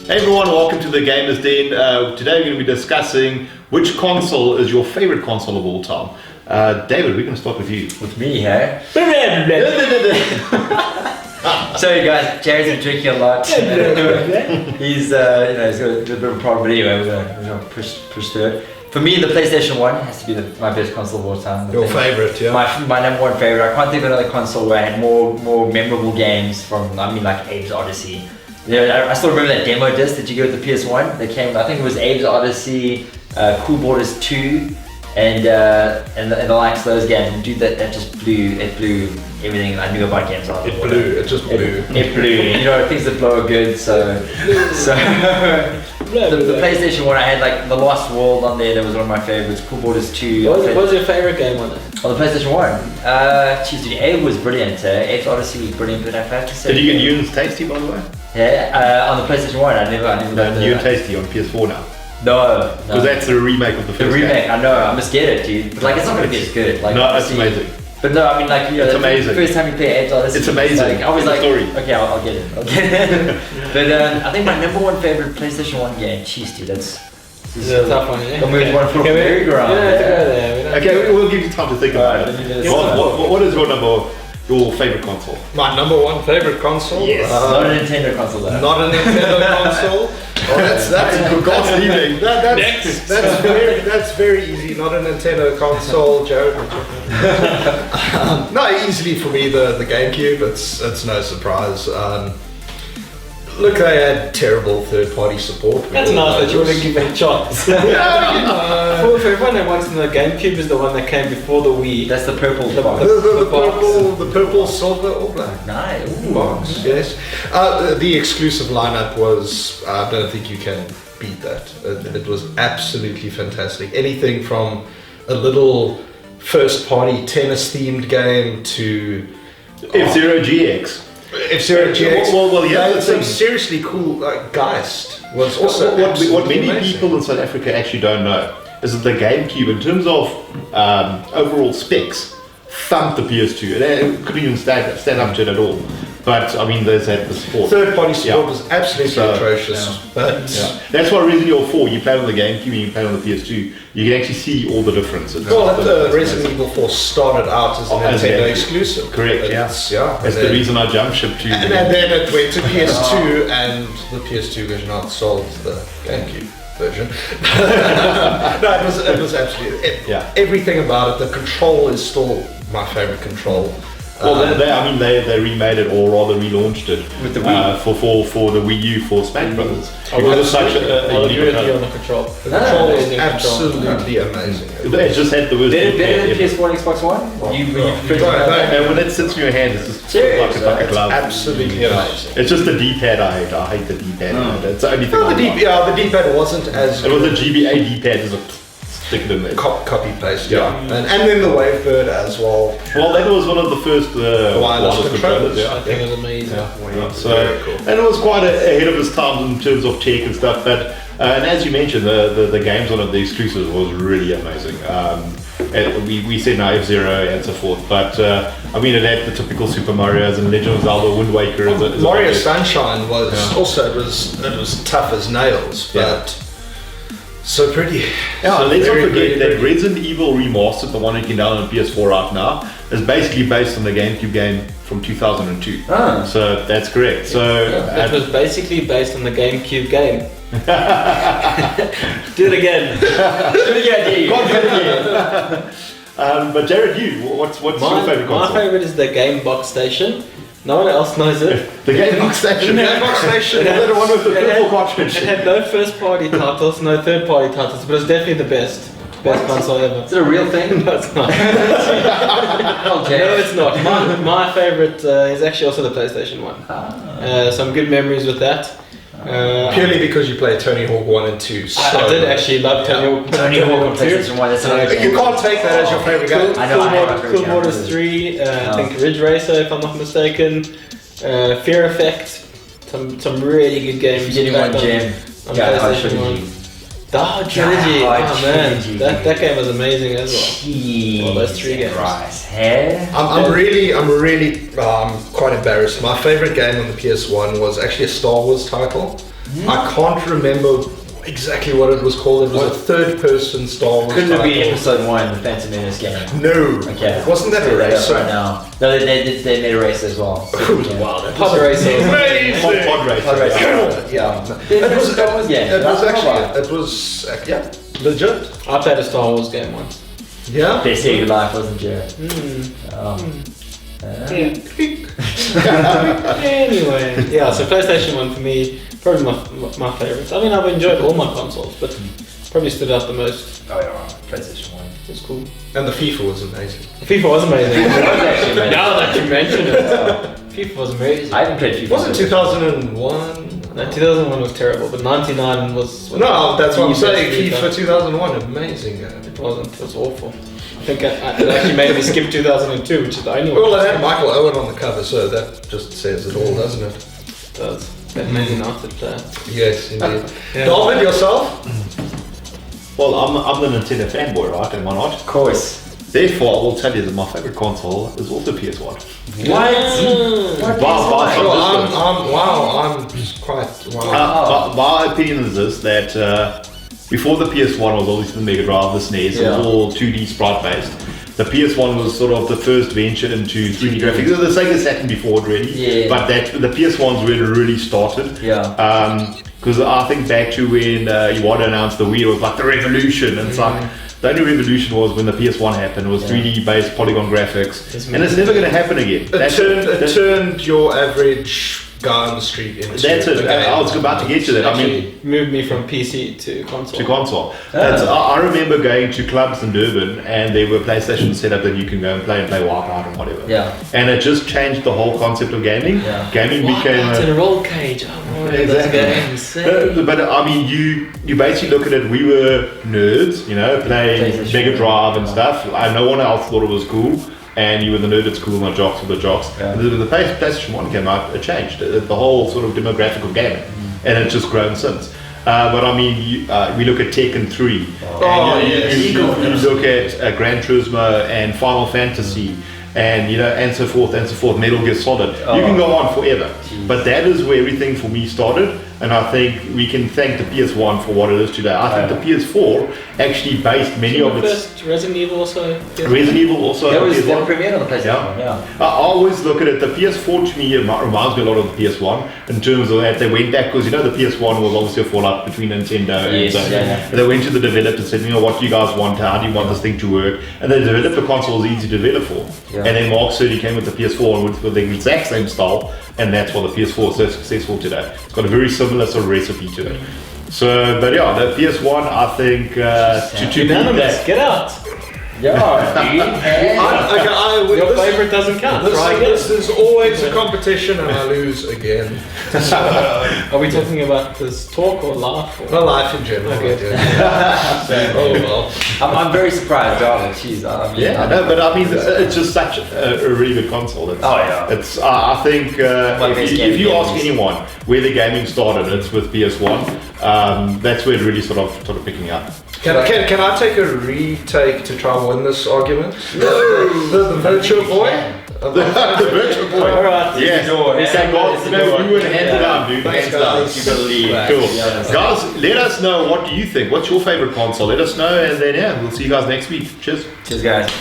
Hey everyone, welcome to the Gamers Den. Today we're going to be discussing which console is your favorite console of all time. David, we're going to start with you. With me, hey? Sorry guys, Jared's been drinking a lot. He's got a bit of a problem, but anyway, we're gonna push through it. For me, the PlayStation 1 has to be my best console of all time. Your favorite, yeah? My number one favorite. I can't think of another console where I had more memorable games from, like Abe's Odyssey. I still remember that demo disc that you get with the PS1 that came, I think it was Abe's Odyssey, Cool Borders 2, and the likes of those games. Dude, that just blew everything I knew about games. It just blew. It blew. You know, things that blow are good, so the PlayStation 1, I had like The Lost World on there, that was one of my favorites. Cool Borders 2. What was your favorite game on it? On the PlayStation 1? Dude, Abe was brilliant. Abe's Odyssey was brilliant, but I have to say... Did you get Ewan's Tasty, by the way? Yeah, on the PlayStation 1, I never got Ewan Tasty on PS4 now. No. Because that's the remake of the first The remake, game. I know, I must get it, dude. But like, it's not gonna be as good. Like, No, it's amazing. But no, I mean, like, you know, It's amazing. the first time you play Abe's Odyssey, It's amazing. Like, I was It's a like, story. okay, I'll get it. But I think my number one favorite PlayStation 1 game, jeez, dude, that's... This is a tough one, yeah? I'm moving one from merry-go-round. We don't have to go there. Okay, we'll give you time to think about it. What is your favorite console? My number one favorite console? Yes. Not a Nintendo console, though. Not a Nintendo console. Oh, that's a good console. That's very easy. Not a Nintendo console, Jared. No, easily for me the GameCube. It's no surprise. Look, they had terrible third-party support. That's nice that you wouldn't give it a chance. For everyone that wants to know, GameCube is the one that came before the Wii. That's the purple box. The purple, silver, or black. Nice. Box, yes. The exclusive lineup was, I don't think you can beat that. It was absolutely fantastic. Anything from a little first-party tennis-themed game to F-Zero GX. F-Zero GX. Well, yeah. That's some seriously cool. Geist was also What many amazing. people in South Africa actually don't know is that the GameCube, in terms of overall specs, thumped the PS2. It couldn't even stand up to it at all. But I mean, there's had the support. Third-party support Yeah. was absolutely atrocious. Yeah. But That's why Resident Evil 4, you play on the GameCube and you play on the PS2, you can actually see all the differences. Resident Evil 4 started out as a As a Nintendo GameCube. exclusive. Correct, It's- That's and the then- reason I jumped ship to. And then it went to PS2, and the PS2 version outsold the GameCube version. No, it was absolutely everything about it. The control is still my favorite control. Well, they remade it, or rather relaunched it With the Wii. for the Wii U for Smash Brothers. I'll Because it's such a agree unique with you on control. the control. The control is Amazing absolutely amazing. It just had the worst. Better than D-pad PS4 and Xbox One? ever. And when it sits in your hand, it's just Serious? like a glove. Absolutely amazing. It's just the D-pad I hate. I hate the D-pad. It's the only thing. No, I the like. D-pad wasn't as It was a GBA D-pad. Is a stick it in there. copy paste. Yeah. And then the Wavebird as well. Well, that was one of the first wireless controllers. I think it was amazing. So, Very cool. and it was quite ahead of its time in terms of tech and stuff. But and as you mentioned, the games on it, the exclusives was really amazing. We said now F-Zero and so forth, but I mean it had the typical Super Mario's and Legend of Zelda, Wind Waker. Mario Sunshine was also it was tough as nails, but so pretty. Yeah, So let's not very, forget very that pretty. Resident Evil Remastered, the one you can download on PS4 right now, is basically based on the GameCube game from 2002. Ah. So that's correct. So It was basically based on the GameCube game. Do it again. but Jared, what's your favorite console? My favorite is the Game Box Station. No one else knows it. The Game Box Station. The Game Box Station. The one with the It had- purple cartridge. It had no first party titles, no third party titles, but it's definitely the best console ever. Is it a real thing? No, it's not. Okay. No, it's not. My favorite is actually also the PlayStation 1. Some good memories with that. Purely because you play Tony Hawk 1 and 2. So I did actually love Tony Hawk on PlayStation 1, that's another game. You can't take that as your favorite game. I know, I have my favorite Cool Borders game. 3, I think Ridge Racer if I'm not mistaken, Fear Effect, some really good games. If you're getting one back gem, on yeah, PlayStation 1. Oh, Trilogy! Oh man, Trilogy. that game was amazing as well. Well, those 3 games. Christ, hey? I'm really quite embarrassed. My favorite game on the PS1 was actually a Star Wars title. I can't remember exactly what it was called. It was a third-person Star Wars Couldn't it be title. episode 1, the Phantom Menace game? No. Okay. Wasn't that a racer? Right now. No, they made a race as well. So, It was yeah. wild. Pod racer. Amazing. Pod racer. Pod racer. Yeah. It was a Star Wars game. It was That's not actually. It was. Yeah. Legit. I played a Star Wars game once. Yeah. Best day of your life, wasn't you? Anyway, yeah. So PlayStation 1 for me, probably my favorite. I mean, I've enjoyed all my consoles, but probably stood out the most. Oh yeah, PlayStation 1. It's cool. And the FIFA was amazing. FIFA was amazing. It was actually amazing. Now that you mention it, FIFA was amazing. I haven't played FIFA. Was it 2001? No, 2001 was terrible, but 99 was. No, that's what I'm the saying. best FIFA 2001, amazing game. It wasn't. It was awful. I think it actually made me skip 2002, which is the only one. Well, it had Michael Owen on the cover, so that just says it all, doesn't it? It does. That Man United player. Yes, indeed. Yeah. David, yourself? Well, I'm the Nintendo fanboy, right? And why not? Of course. Therefore, I will tell you that my favorite console is also PS1. What? Wow, I'm quite, wow. My opinion is this, that before the PS1 was obviously the Mega Drive, the SNES, it was all 2D sprite based. The PS1 was sort of the first venture into 3D graphics. The Sega Saturn before it really, but the PS1's where it really started. Because I think back to when Iwata announced the Wii, it was like the revolution, and it's like the only revolution was when the PS1 happened. It was 3D based polygon graphics, and it's never going to happen again. It turned your average guy on the street into. That's it. a game. I was about to get to that. I mean, Actually, moved me from PC to console. I remember going to clubs in Durban, and there were PlayStation set up that you can go and play Wipeout and whatever. Yeah. And it just changed the whole concept of gaming. Yeah. Gaming became in a roll cage. Oh, Exactly. Games. But I mean, you basically look at it. We were nerds, you know, playing PlayStation. Mega Drive and stuff. No one else thought it was cool, and you were the nerd at school, and the jocks were the jocks. Yeah. And when the PlayStation 1 came out, it changed the whole sort of demographic of gaming, and it's just grown since. But I mean, we look at Tekken 3, and you look at Gran Turismo and Final Fantasy, and and so forth, Metal Gear Solid. You can go on forever. But that is where everything for me started, and I think we can thank the PS1 for what it is today. I think the PS4 actually based many of its. First Resident Evil also. Resident Evil also. That was PS1. premiered on the PlayStation. Yeah. I always look at it. The PS4 to me reminds me a lot of the PS1 in terms of that they went back, because the PS1 was obviously a fallout between Nintendo and Yes, Sony. yeah. And they went to the developers and said, what do you guys want? How do you want this thing to work? And they developed a console was easy to develop for. Yeah. And then Mark Cerny came with the PS4 with the exact same style, and that's why the PS4 is so successful today. It's got a very similar sort of recipe to it. So, but yeah, the PS1, I think to beat Unanimous. that. Get out. Your favorite doesn't count. This is always a competition, and I lose again. Are we talking about this talk or laugh? Or? My life in general. Okay. Oh well. I'm very surprised, Darwin. Jeez, But I mean, it's just such a really good console. It's, It's I think if you ask anyone where the gaming started, it's with PS1. That's where it really sort of picking up. Can I take a retake to try and win this argument? The virtual boy? The virtual boy. All right. Yes. Thank God. You were hands down, dude. Thanks, Hands down. guys. You believe. Cool. Guys, let us know, what do you think? What's your favorite console? Let us know, and then we'll see you guys next week. Cheers. Cheers, guys.